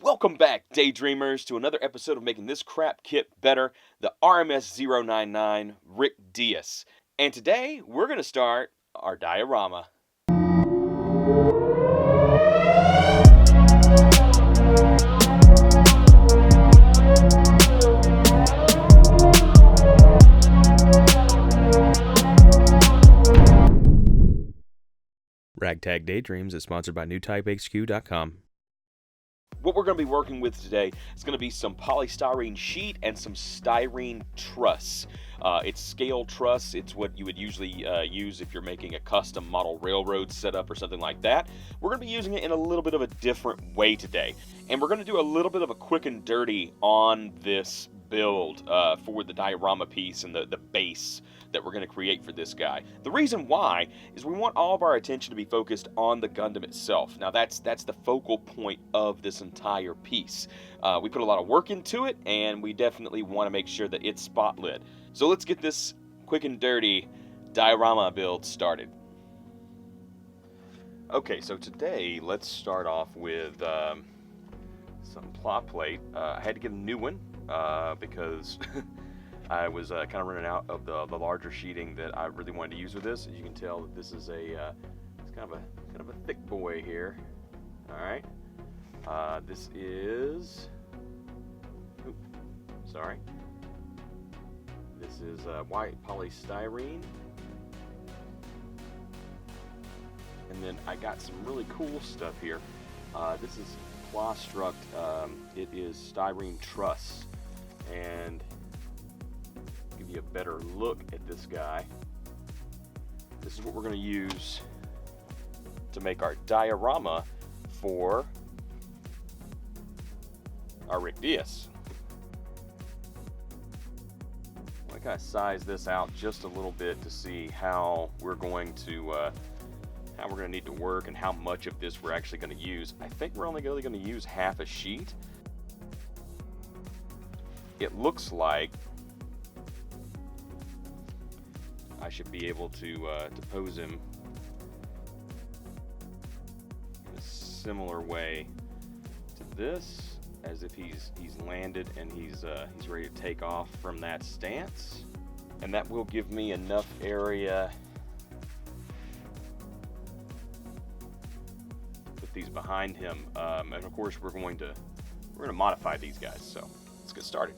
Welcome back, Daydreamers, to another episode of Making This Crap Kit Better, the RMS-099 Rick Diaz. And today, we're going to start our diorama. Ragtag Daydreams is sponsored by NewTypeHQ.com. What we're going to be working with today is going to be some polystyrene sheet and some styrene truss. It's scale truss. It's what you would usually use if you're making a custom model railroad setup or something like that. We're going to be using it in a little bit of a different way today. And we're going to do a little bit of a quick and dirty on this build for the diorama piece and the base that we're going to create for this guy. The reason why is we want all of our attention to be focused on the Gundam itself. Now that's the focal point of this entire piece. We put a lot of work into it, and we definitely want to make sure that it's spotlit. So let's get this quick and dirty diorama build started. Okay, so today let's start off with some plot plate. I had to get a new one because I was kind of running out of the larger sheeting that I really wanted to use with this. As you can tell, that this is it's kind of a thick boy here. All right, this is. Sorry. This is white polystyrene, and then I got some really cool stuff here. This is Plostruct. It is styrene truss, and give you a better look at this guy. This is what we're going to use to make our diorama for our Rick Diaz. I kind of size this out just a little bit to see how we're going to need to work and how much of this we're actually going to use. I think we're only going to use half a sheet. It looks like I should be able to pose him in a similar way to this, as if he's landed and he's ready to take off from that stance, and that will give me enough area to put these behind him. And of course, we're going to modify these guys. So let's get started.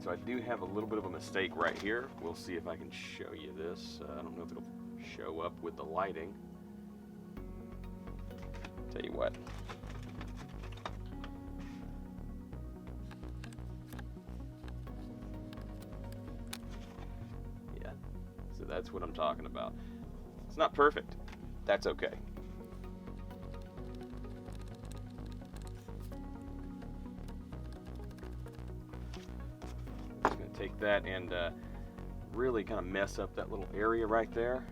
So I do have a little bit of a mistake right here. We'll see if I can show you this. I don't know if it'll show up with the lighting. Tell you what. Yeah, so that's what I'm talking about. It's not perfect. That's okay. Take that and really kind of mess up that little area right there,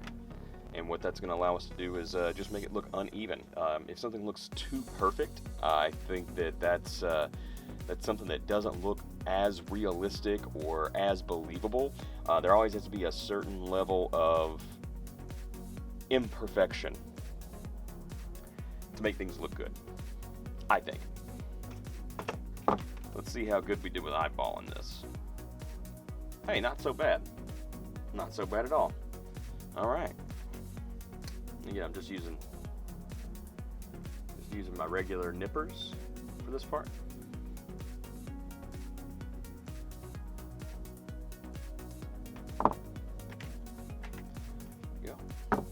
and what that's going to allow us to do is just make it look uneven. If something looks too perfect, I think that's something that doesn't look as realistic or as believable. There always has to be a certain level of imperfection to make things look good, I think. Let's see how good we did with eyeballing this. Hey, not so bad. Not so bad at all. All right. Yeah, I'm just using my regular nippers for this part. There you go.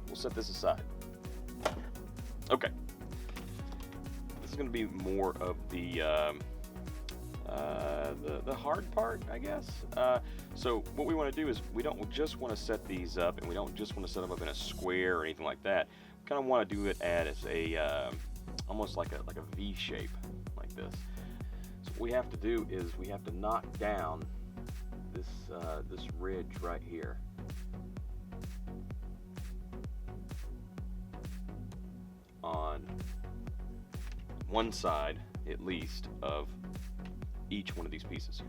We'll set this aside. Okay. This is going to be more of the hard part, I guess. So what we want to do is we don't just want to set these up, and we don't just want to set them up in a square or anything like that. We kind of want to do it as a almost like a V shape like this. So what we have to do is we have to knock down this ridge right here. On one side, at least, of each one of these pieces.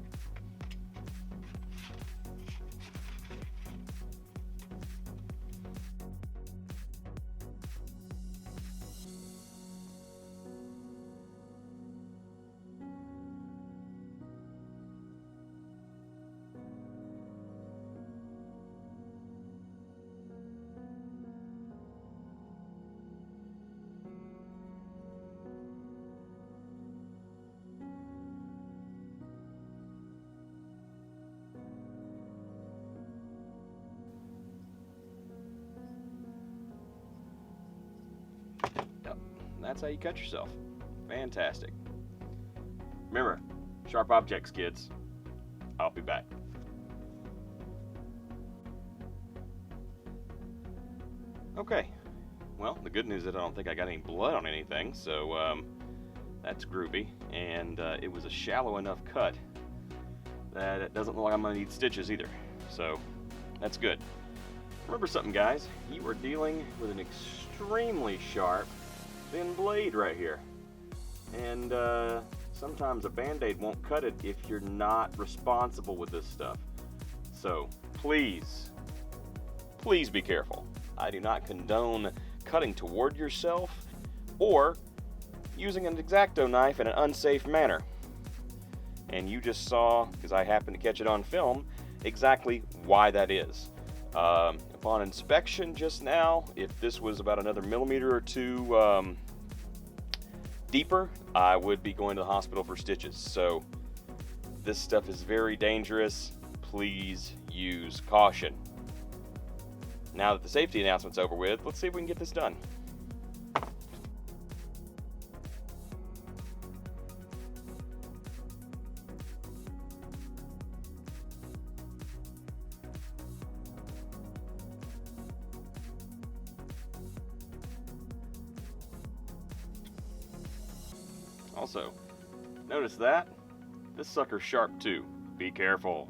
That's how you cut yourself. Fantastic. Remember, sharp objects, kids. I'll be back. Okay. Well, the good news is that I don't think I got any blood on anything, so that's groovy. And it was a shallow enough cut that it doesn't look like I'm going to need stitches either. So that's good. Remember something, guys. You are dealing with an extremely sharp thin blade right here, and sometimes a band-aid won't cut it if you're not responsible with this stuff. So please be careful. I do not condone cutting toward yourself or using an X-Acto knife in an unsafe manner. And you just saw, because I happened to catch it on film, exactly why that is. Upon inspection just now, if this was about another millimeter or two deeper, I would be going to the hospital for stitches. So this stuff is very dangerous. Please use caution. Now that the safety announcement's over with, let's see if we can get this done. Also, notice that this sucker's sharp too. Be careful.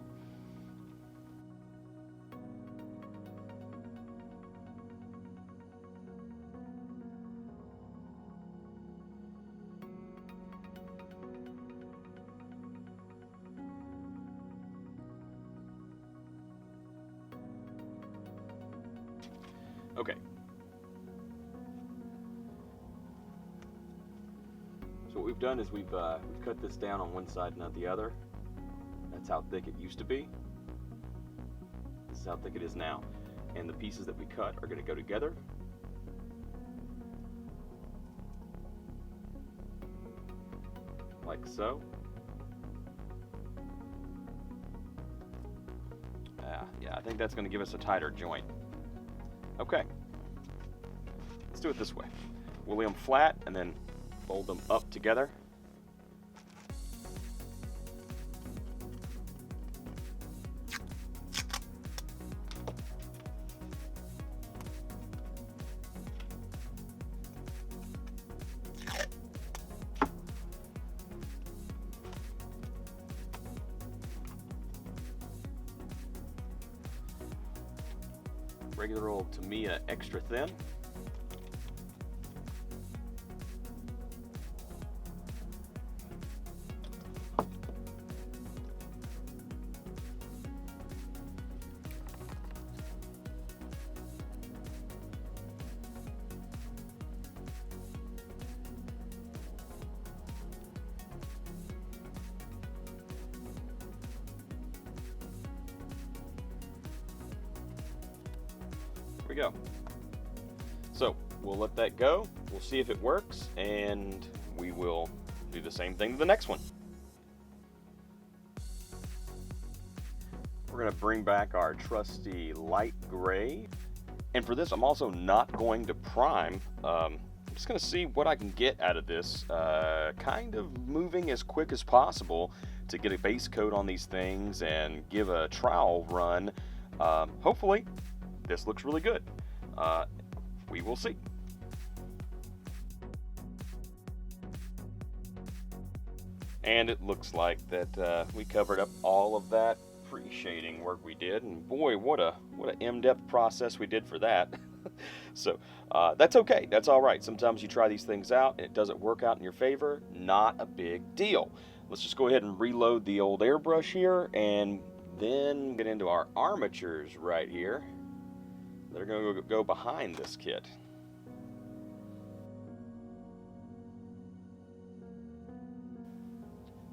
Okay. So what we've done is we've cut this down on one side, not the other. That's how thick it used to be. This is how thick it is now. And the pieces that we cut are going to go together. Like so. Yeah, I think that's going to give us a tighter joint. Okay. Let's do it this way. We'll lay them flat and then fold them up together. Regular old Tamiya extra thin. We go. So we'll let that go. We'll see if it works, and we will do the same thing to the next one. We're going to bring back our trusty light gray. And for this, I'm also not going to prime. I'm just going to see what I can get out of this. Kind of moving as quick as possible to get a base coat on these things and give a trial run. Hopefully, this looks really good. We will see. And it looks like that we covered up all of that pre-shading work we did, and boy, what an in-depth process we did for that. So that's okay, that's all right. Sometimes you try these things out and it doesn't work out in your favor. Not a big deal. Let's just go ahead and reload the old airbrush here, and then get into our armatures right here. They're going to go behind this kit.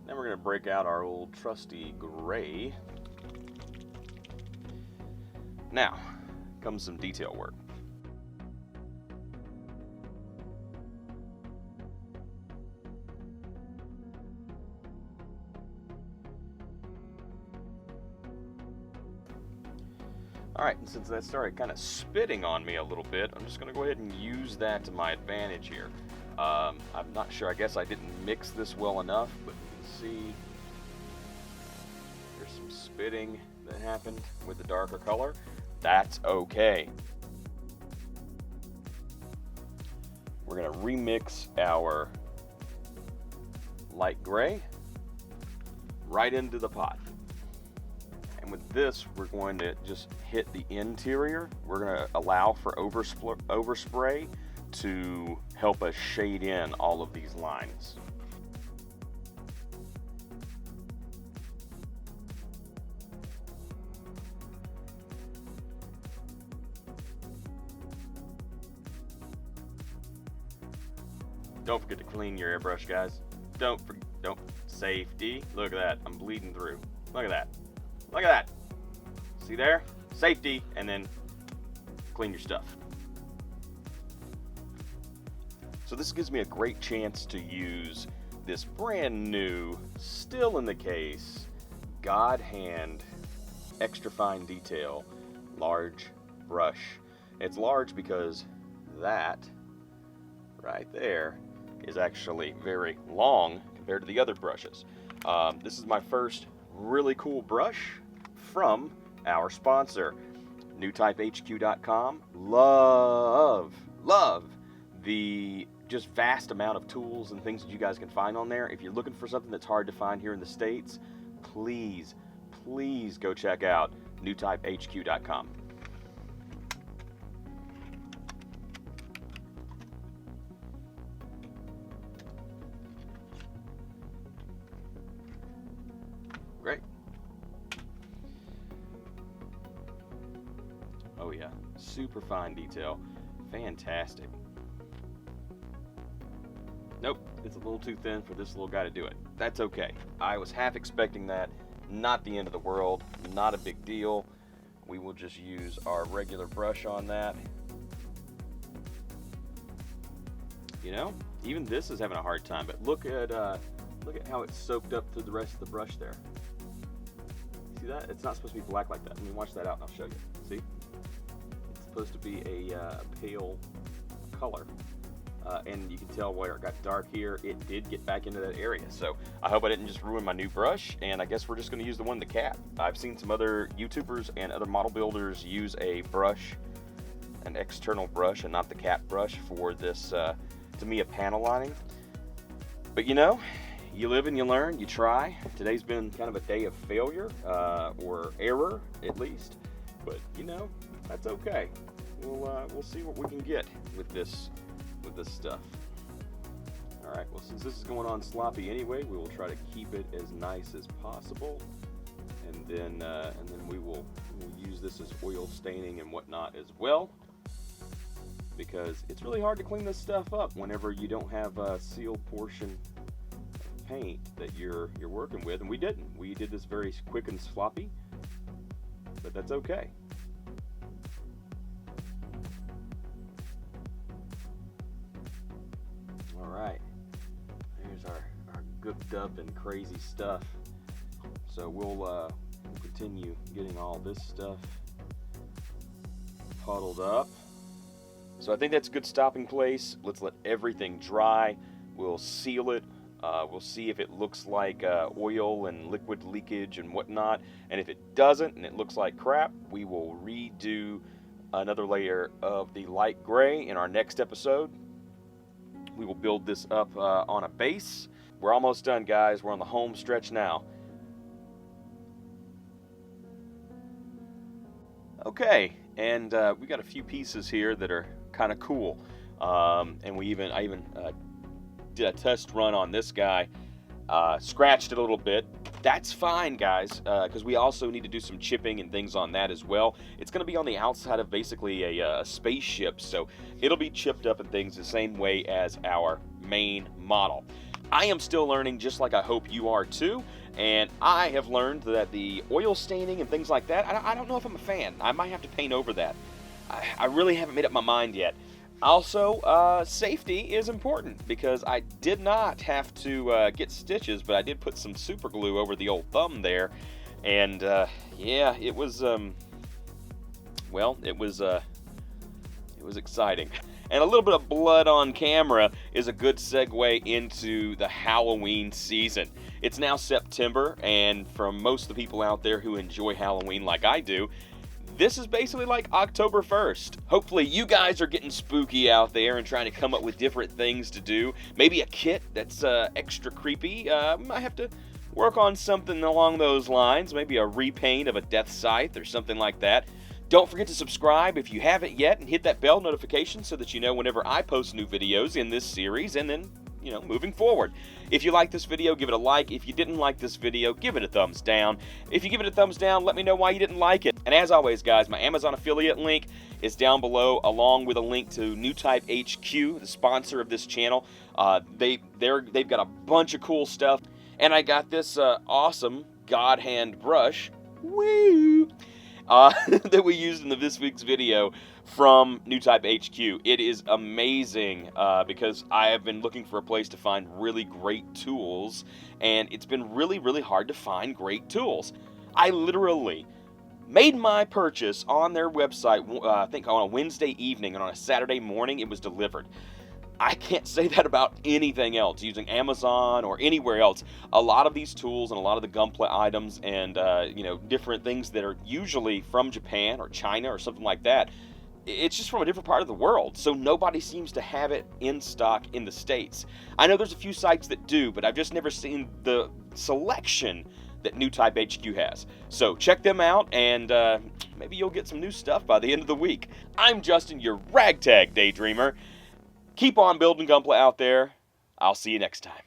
Then we're going to break out our old trusty gray. Now comes some detail work. Alright, and since that started kind of spitting on me a little bit, I'm just going to go ahead and use that to my advantage here. I'm not sure, I guess I didn't mix this well enough, but you can see there's some spitting that happened with the darker color. That's okay. We're going to remix our light gray right into the pot. And with this, we're going to just hit the interior. We're going to allow for overspray to help us shade in all of these lines. Don't forget to clean your airbrush, guys. Don't. Safety. Look at that. I'm bleeding through. Look at that. Look at that. See there? Safety, and then clean your stuff. So this gives me a great chance to use this brand new, still in the case, God Hand extra fine detail large brush. It's large because that right there is actually very long compared to the other brushes. This is my first really cool brush from our sponsor, newtypehq.com. Love the just vast amount of tools and things that you guys can find on there. If you're looking for something that's hard to find here in the States, please go check out newtypehq.com. Great. Oh yeah, super fine detail. Fantastic. Nope, it's a little too thin for this little guy to do it. That's okay. I was half expecting that. Not the end of the world. Not a big deal. We will just use our regular brush on that. You know, even this is having a hard time, but look at how it's soaked up through the rest of the brush there. See that? It's not supposed to be black like that. Let me wash that out and I'll show you. See? It's supposed to be a pale color. And you can tell where it got dark here. It did get back into that area. So I hope I didn't just ruin my new brush, and I guess we're just going to use the one, the cap. I've seen some other YouTubers and other model builders use a brush, an external brush, and not the cap brush for this, to me, a panel lining. But you know, you live and you learn, you try. Today's been kind of a day of failure, or error at least. But you know, that's okay. We'll see what we can get with this stuff. Alright, well, since this is going on sloppy anyway, we will try to keep it as nice as possible, and then we'll use this as oil staining and whatnot as well, because it's really hard to clean this stuff up whenever you don't have a sealed portion of paint that you're working with, and we didn't. We did this very quick and sloppy, but that's okay. Alright, here's our gooked up and crazy stuff. So we'll continue getting all this stuff puddled up. So I think that's a good stopping place. Let's let everything dry. We'll seal it. We'll see if it looks like oil and liquid leakage and whatnot. And if it doesn't and it looks like crap, we will redo another layer of the light gray in our next episode. We will build this up on a base. We're almost done, guys. We're on the home stretch now. Okay, and we got a few pieces here that are kind of cool. And I even did a test run on this guy. Scratched it a little bit. That's fine, guys, because we also need to do some chipping and things on that as well. It's going to be on the outside of basically a spaceship, so it'll be chipped up and things the same way as our main model. I am still learning, just like I hope you are too, and I have learned that the oil staining and things like that, I don't know if I'm a fan. I might have to paint over that. I really haven't made up my mind yet. Also, safety is important, because I did not have to get stitches, but I did put some super glue over the old thumb there, and yeah, it was well, it was exciting. And a little bit of blood on camera is a good segue into the Halloween season. It's now September, and for most of the people out there who enjoy Halloween like I do, this is basically like October 1st. Hopefully you guys are getting spooky out there and trying to come up with different things to do. Maybe a kit that's extra creepy. Might have to work on something along those lines. Maybe a repaint of a death scythe or something like that. Don't forget to subscribe if you haven't yet, and hit that bell notification so that you know whenever I post new videos in this series, and then, you know, moving forward. If you like this video, give it a like. If you didn't like this video, give it a thumbs down. If you give it a thumbs down, let me know why you didn't like it. And as always, guys, my Amazon affiliate link is down below, along with a link to New Type HQ, the sponsor of this channel. They've got a bunch of cool stuff. And I got this awesome God hand brush. Woo! That we used in this week's video from New Type HQ. It is amazing because I have been looking for a place to find really great tools, and it's been really, really hard to find great tools. I literally made my purchase on their website, I think on a Wednesday evening, and on a Saturday morning it was delivered. I can't say that about anything else, using Amazon or anywhere else. A lot of these tools and a lot of the gunplay items and you know, different things that are usually from Japan or China or something like that, it's just from a different part of the world, so nobody seems to have it in stock in the States. I know there's a few sites that do, but I've just never seen the selection that New Type HQ has. So check them out, and maybe you'll get some new stuff by the end of the week. I'm Justin, your ragtag daydreamer. Keep on building gunplay out there. I'll see you next time.